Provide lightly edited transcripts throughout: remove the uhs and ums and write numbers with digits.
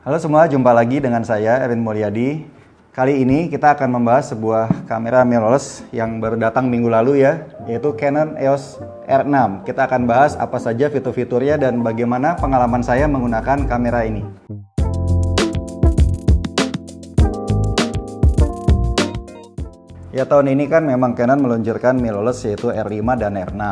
Halo semua, jumpa lagi dengan saya Erwin Mulyadi. Kali ini kita akan membahas sebuah kamera mirrorless yang baru datang minggu lalu ya, yaitu Canon EOS R6. Kita akan bahas apa saja fitur-fiturnya dan bagaimana pengalaman saya menggunakan kamera ini. Ya, tahun ini kan memang Canon meluncurkan mirrorless yaitu R5 dan R6.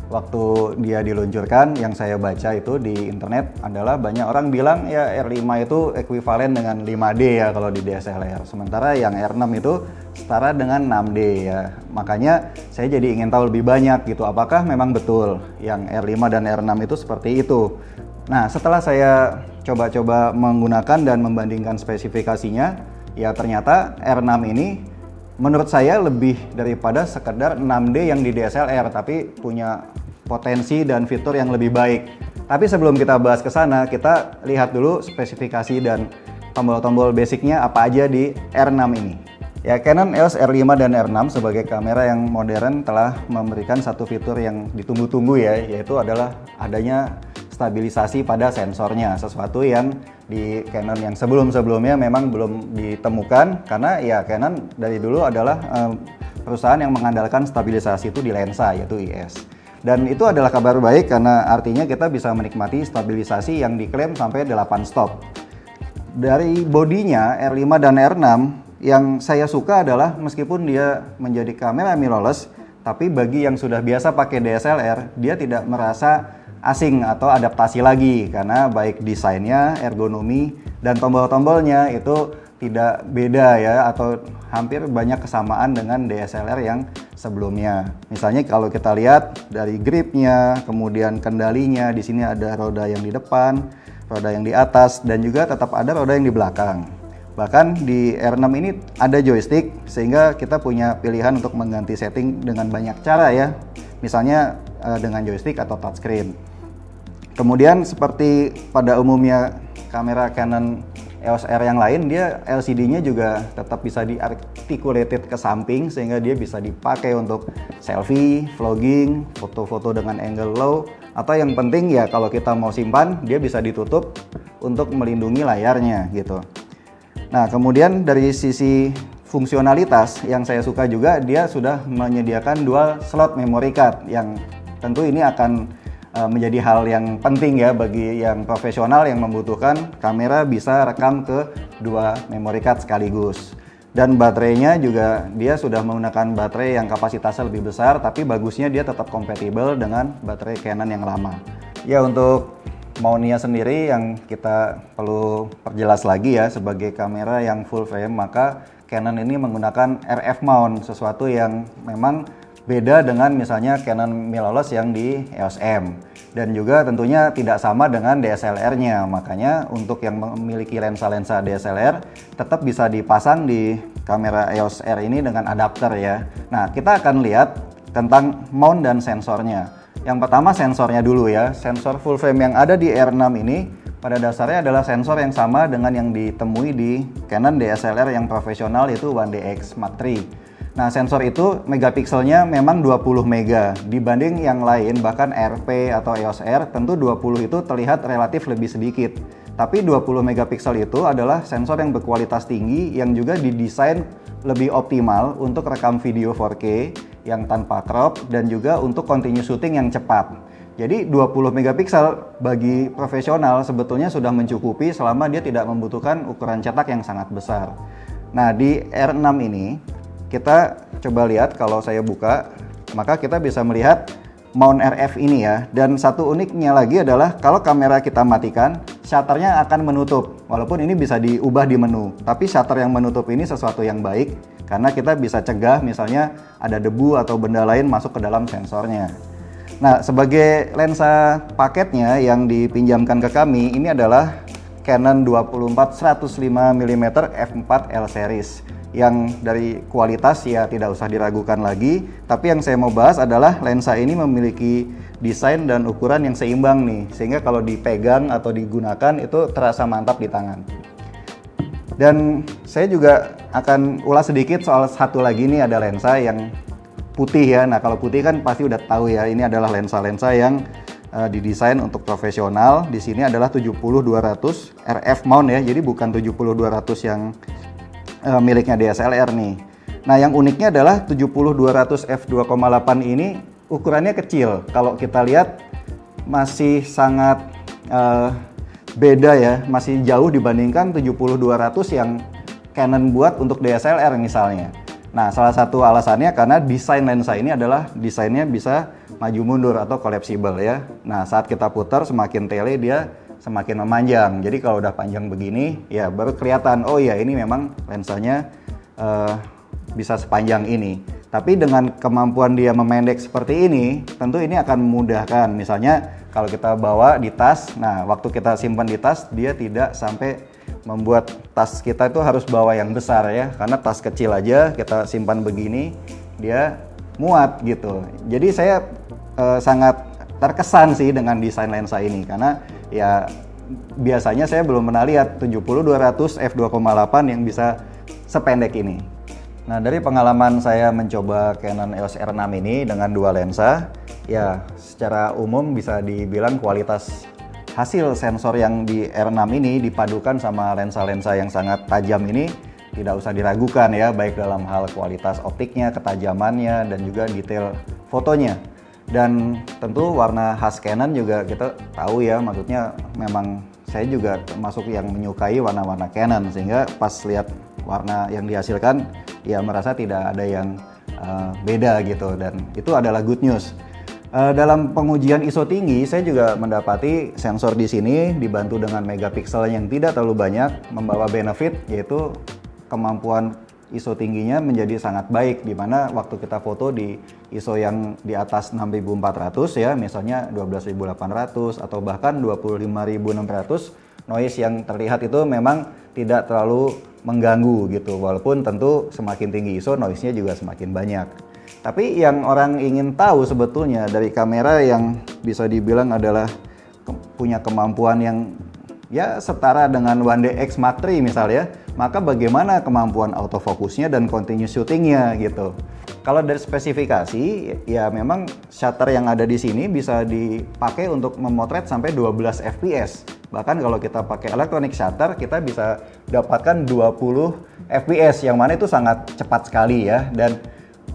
Waktu dia diluncurkan, yang saya baca itu di internet adalah banyak orang bilang ya R5 itu ekuivalen dengan 5D ya kalau di DSLR. Sementara yang R6 itu setara dengan 6D ya. Makanya saya jadi ingin tahu lebih banyak gitu, apakah memang betul yang R5 dan R6 itu seperti itu. Nah, setelah saya coba-coba menggunakan dan membandingkan spesifikasinya, ya ternyata R6 ini menurut saya lebih daripada sekedar 6D yang di DSLR, tapi punya potensi dan fitur yang lebih baik. Tapi sebelum kita bahas ke sana, kita lihat dulu spesifikasi dan tombol-tombol basicnya apa aja di R6 ini. Ya, Canon EOS R5 dan R6 sebagai kamera yang modern telah memberikan satu fitur yang ditunggu-tunggu ya, yaitu adalah adanya stabilisasi pada sensornya, sesuatu yang di Canon yang sebelum-sebelumnya memang belum ditemukan, karena ya Canon dari dulu adalah perusahaan yang mengandalkan stabilisasi itu di lensa, yaitu IS. Dan itu adalah kabar baik karena artinya kita bisa menikmati stabilisasi yang diklaim sampai 8 stop. Dari bodinya R5 dan R6 yang saya suka adalah meskipun dia menjadi kamera mirrorless, tapi bagi yang sudah biasa pakai DSLR, dia tidak merasa asing atau adaptasi lagi karena baik desainnya, ergonomi, dan tombol-tombolnya itu tidak beda ya, atau hampir banyak kesamaan dengan DSLR yang sebelumnya. Misalnya kalau kita lihat dari gripnya, kemudian kendalinya, di sini ada roda yang di depan, roda yang di atas, dan juga tetap ada roda yang di belakang. Bahkan di R6 ini ada joystick sehingga kita punya pilihan untuk mengganti setting dengan banyak cara ya. Misalnya dengan joystick atau touchscreen. Kemudian seperti pada umumnya kamera Canon EOS R yang lain, dia LCD-nya juga tetap bisa di-articulated ke samping sehingga dia bisa dipakai untuk selfie, vlogging, foto-foto dengan angle low, atau yang penting ya kalau kita mau simpan, dia bisa ditutup untuk melindungi layarnya gitu. Nah, kemudian dari sisi fungsionalitas yang saya suka juga, dia sudah menyediakan dual slot memory card yang tentu ini akan menjadi hal yang penting ya bagi yang profesional yang membutuhkan kamera bisa rekam ke dua memory card sekaligus. Dan baterainya juga dia sudah menggunakan baterai yang kapasitasnya lebih besar, tapi bagusnya dia tetap kompatibel dengan baterai Canon yang lama. Ya, untuk mountnya sendiri yang kita perlu perjelas lagi ya, sebagai kamera yang full frame maka Canon ini menggunakan RF mount, sesuatu yang memang beda dengan misalnya Canon mirrorless yang di EOS M, dan juga tentunya tidak sama dengan DSLR-nya. Makanya untuk yang memiliki lensa-lensa DSLR tetap bisa dipasang di kamera EOS R ini dengan adapter ya. Nah, kita akan lihat tentang mount dan sensornya. Yang pertama sensornya dulu ya. Sensor full frame yang ada di R6 ini pada dasarnya adalah sensor yang sama dengan yang ditemui di Canon DSLR yang profesional, yaitu 1DX Mark III. Nah, sensor itu megapikselnya memang 20 mega dibanding yang lain, bahkan RP atau EOS R tentu 20 itu terlihat relatif lebih sedikit. Tapi 20 megapiksel itu adalah sensor yang berkualitas tinggi yang juga didesain lebih optimal untuk rekam video 4K yang tanpa crop dan juga untuk continuous shooting yang cepat. Jadi 20 megapiksel bagi profesional sebetulnya sudah mencukupi selama dia tidak membutuhkan ukuran cetak yang sangat besar. Nah, di R6 ini kita coba lihat, kalau saya buka, maka kita bisa melihat mount RF ini ya. Dan satu uniknya lagi adalah kalau kamera kita matikan, shutternya akan menutup. Walaupun ini bisa diubah di menu, tapi shutter yang menutup ini sesuatu yang baik karena kita bisa cegah misalnya ada debu atau benda lain masuk ke dalam sensornya. Nah, sebagai lensa paketnya yang dipinjamkan ke kami, ini adalah Canon 24-105mm f4 L series. Yang dari kualitas ya tidak usah diragukan lagi, tapi yang saya mau bahas adalah lensa ini memiliki desain dan ukuran yang seimbang nih, sehingga kalau dipegang atau digunakan itu terasa mantap di tangan. Dan saya juga akan ulas sedikit soal satu lagi nih, ada lensa yang putih ya. Nah, kalau putih kan pasti udah tahu ya, ini adalah lensa-lensa yang didesain untuk profesional. Di sini adalah 70-200 RF mount ya, jadi bukan 70-200 yang miliknya DSLR nih. Nah, yang uniknya adalah 70-200 f2,8 ini ukurannya kecil. Kalau kita lihat masih sangat beda ya, masih jauh dibandingkan 70-200 yang Canon buat untuk DSLR misalnya. Nah, salah satu alasannya karena desain lensa ini adalah desainnya bisa maju mundur atau collapsible ya. Nah, saat kita putar semakin tele dia semakin memanjang. Jadi kalau udah panjang begini ya baru kelihatan, oh ya ini memang lensanya bisa sepanjang ini. Tapi dengan kemampuan dia memendek seperti ini, tentu ini akan memudahkan. Misalnya kalau kita bawa di tas, nah waktu kita simpan di tas dia tidak sampai membuat tas kita itu harus bawa yang besar ya, karena tas kecil aja kita simpan begini dia muat gitu. Jadi saya sangat terkesan sih dengan desain lensa ini, karena ya biasanya saya belum pernah lihat 70-200 f2,8 yang bisa sependek ini. Nah, dari pengalaman saya mencoba Canon EOS R6 ini dengan dua lensa, ya secara umum bisa dibilang kualitas hasil sensor yang di R6 ini dipadukan sama lensa-lensa yang sangat tajam ini tidak usah diragukan ya, baik dalam hal kualitas optiknya, ketajamannya, dan juga detail fotonya. Dan tentu warna khas Canon juga kita tahu ya, maksudnya memang saya juga termasuk yang menyukai warna-warna Canon, sehingga pas lihat warna yang dihasilkan ya merasa tidak ada yang beda gitu, dan itu adalah good news. Dalam pengujian ISO tinggi, saya juga mendapati sensor di sini dibantu dengan megapiksel yang tidak terlalu banyak, membawa benefit yaitu kemampuan ISO tingginya menjadi sangat baik, di mana waktu kita foto di ISO yang di atas 6400 ya, misalnya 12800 atau bahkan 25600, noise yang terlihat itu memang tidak terlalu mengganggu gitu, walaupun tentu semakin tinggi ISO noise-nya juga semakin banyak. Tapi yang orang ingin tahu sebetulnya dari kamera yang bisa dibilang adalah punya kemampuan yang ya setara dengan One DX Mark III misalnya, maka bagaimana kemampuan autofokusnya dan continuous shootingnya gitu. Kalau dari spesifikasi, ya memang shutter yang ada di sini bisa dipakai untuk memotret sampai 12 fps. Bahkan kalau kita pakai electronic shutter, kita bisa dapatkan 20 fps, yang mana itu sangat cepat sekali ya. Dan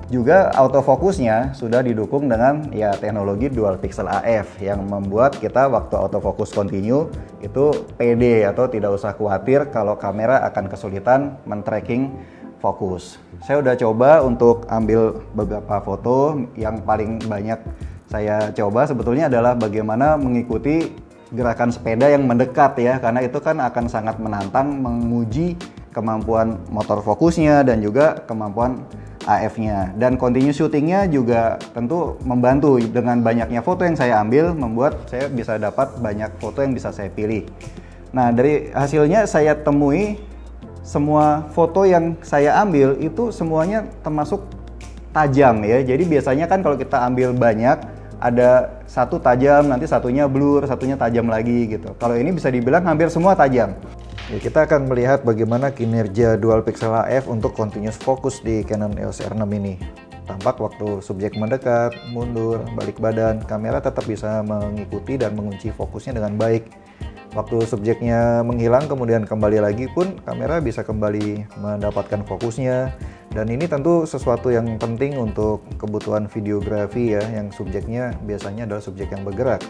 juga autofokusnya sudah didukung dengan ya teknologi dual pixel AF yang membuat kita waktu autofokus continue itu pede atau tidak usah khawatir kalau kamera akan kesulitan men-tracking fokus. Saya udah coba untuk ambil beberapa foto. Yang paling banyak saya coba sebetulnya adalah bagaimana mengikuti gerakan sepeda yang mendekat ya, karena itu kan akan sangat menantang menguji kemampuan motor fokusnya dan juga kemampuan AF-nya. Dan continuous shooting-nya juga tentu membantu, dengan banyaknya foto yang saya ambil membuat saya bisa dapat banyak foto yang bisa saya pilih. Nah, dari hasilnya saya temui semua foto yang saya ambil itu semuanya termasuk tajam ya. Jadi biasanya kan kalau kita ambil banyak, ada satu tajam, nanti satunya blur, satunya tajam lagi gitu. Kalau ini bisa dibilang hampir semua tajam. Ya, kita akan melihat bagaimana kinerja dual pixel AF untuk continuous focus di Canon EOS R6 ini. Tampak waktu subjek mendekat, mundur, balik badan, kamera tetap bisa mengikuti dan mengunci fokusnya dengan baik. Waktu subjeknya menghilang kemudian kembali lagi pun kamera bisa kembali mendapatkan fokusnya. Dan ini tentu sesuatu yang penting untuk kebutuhan videografi ya, yang subjeknya biasanya adalah subjek yang bergerak.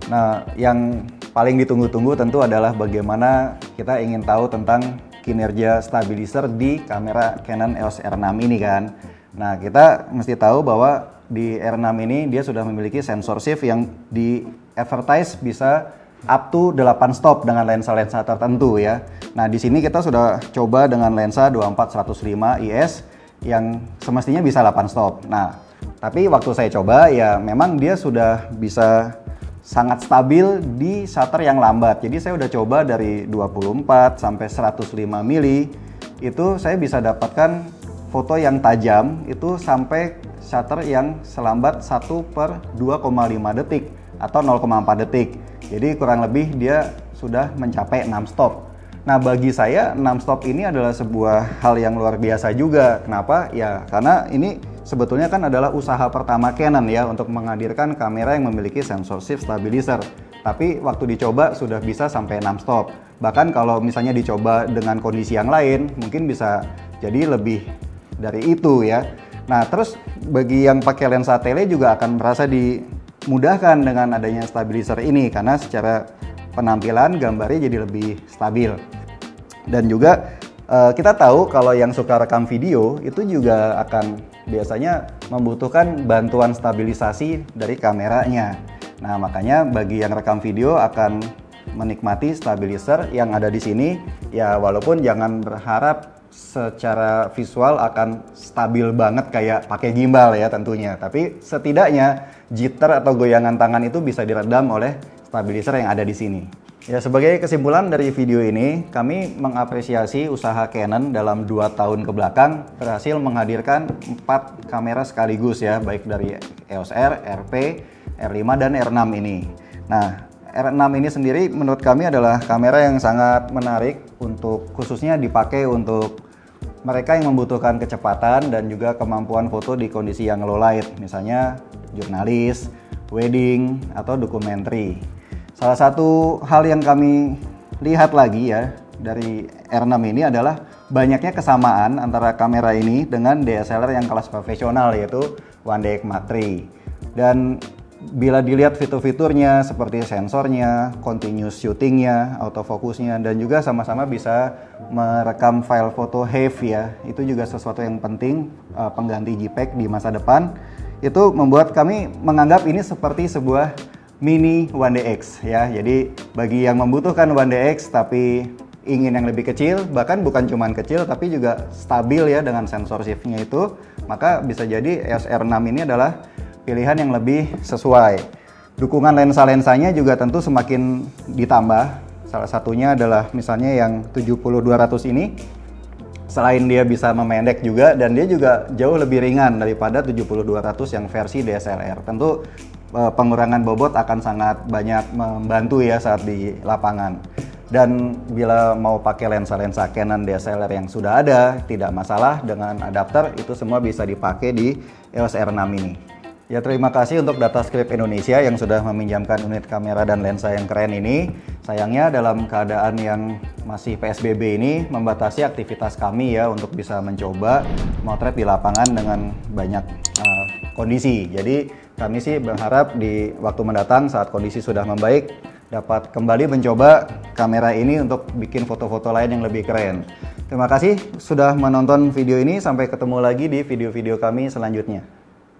Nah, yang paling ditunggu-tunggu tentu adalah bagaimana kita ingin tahu tentang kinerja stabilizer di kamera Canon EOS R6 ini kan. Nah, kita mesti tahu bahwa di R6 ini dia sudah memiliki sensor shift yang di advertise bisa up to 8 stop dengan lensa-lensa tertentu ya. Nah, di sini kita sudah coba dengan lensa 24-105 IS yang semestinya bisa 8 stop. Nah, tapi waktu saya coba ya memang dia sudah bisa sangat stabil di shutter yang lambat. Jadi saya udah coba dari 24 sampai 105 mili, itu saya bisa dapatkan foto yang tajam itu sampai shutter yang selambat 1/2,5 detik atau 0,4 detik. Jadi kurang lebih dia sudah mencapai 6 stop. Nah, bagi saya 6 stop ini adalah sebuah hal yang luar biasa juga. Kenapa? Ya karena ini sebetulnya kan adalah usaha pertama Canon ya untuk menghadirkan kamera yang memiliki sensor shift stabilizer. Tapi waktu dicoba sudah bisa sampai 6 stop. Bahkan kalau misalnya dicoba dengan kondisi yang lain, mungkin bisa jadi lebih dari itu ya. Nah, terus bagi yang pakai lensa tele juga akan merasa dimudahkan dengan adanya stabilizer ini karena secara penampilan gambarnya jadi lebih stabil. Dan juga kita tahu kalau yang suka rekam video itu juga akan biasanya membutuhkan bantuan stabilisasi dari kameranya. Nah, makanya bagi yang rekam video akan menikmati stabilizer yang ada di sini ya, walaupun jangan berharap secara visual akan stabil banget kayak pakai gimbal ya tentunya, tapi setidaknya jitter atau goyangan tangan itu bisa diredam oleh stabilizer yang ada di sini. Ya, sebagai kesimpulan dari video ini, kami mengapresiasi usaha Canon dalam 2 tahun ke belakang berhasil menghadirkan 4 kamera sekaligus ya, baik dari EOS R, RP, R5 dan R6 ini. Nah, R6 ini sendiri menurut kami adalah kamera yang sangat menarik untuk khususnya dipakai untuk mereka yang membutuhkan kecepatan dan juga kemampuan foto di kondisi yang low light, misalnya jurnalis, wedding, atau dokumenter. Salah satu hal yang kami lihat lagi ya dari R6 ini adalah banyaknya kesamaan antara kamera ini dengan DSLR yang kelas profesional yaitu One DX Mark III. Dan bila dilihat fitur-fiturnya seperti sensornya, continuous shootingnya, autofocusnya, dan juga sama-sama bisa merekam file foto HEIF ya, itu juga sesuatu yang penting pengganti JPEG di masa depan. Itu membuat kami menganggap ini seperti sebuah mini One DX ya. Jadi bagi yang membutuhkan One DX tapi ingin yang lebih kecil, bahkan bukan cuma kecil tapi juga stabil ya dengan sensor shiftnya itu, maka bisa jadi EOS R6 ini adalah pilihan yang lebih sesuai. Dukungan lensa-lensanya juga tentu semakin ditambah. Salah satunya adalah misalnya yang 70-200 ini, selain dia bisa memendek juga, dan dia juga jauh lebih ringan daripada 70-200 yang versi DSLR. Tentu pengurangan bobot akan sangat banyak membantu ya saat di lapangan. Dan bila mau pakai lensa-lensa Canon DSLR yang sudah ada, tidak masalah dengan adapter, itu semua bisa dipakai di EOS R6 ini. Ya, terima kasih untuk Datascript Indonesia yang sudah meminjamkan unit kamera dan lensa yang keren ini. Sayangnya dalam keadaan yang masih PSBB ini membatasi aktivitas kami ya untuk bisa mencoba motret di lapangan dengan banyak kondisi. Jadi kami sih berharap di waktu mendatang saat kondisi sudah membaik dapat kembali mencoba kamera ini untuk bikin foto-foto lain yang lebih keren. Terima kasih sudah menonton video ini, sampai ketemu lagi di video-video kami selanjutnya.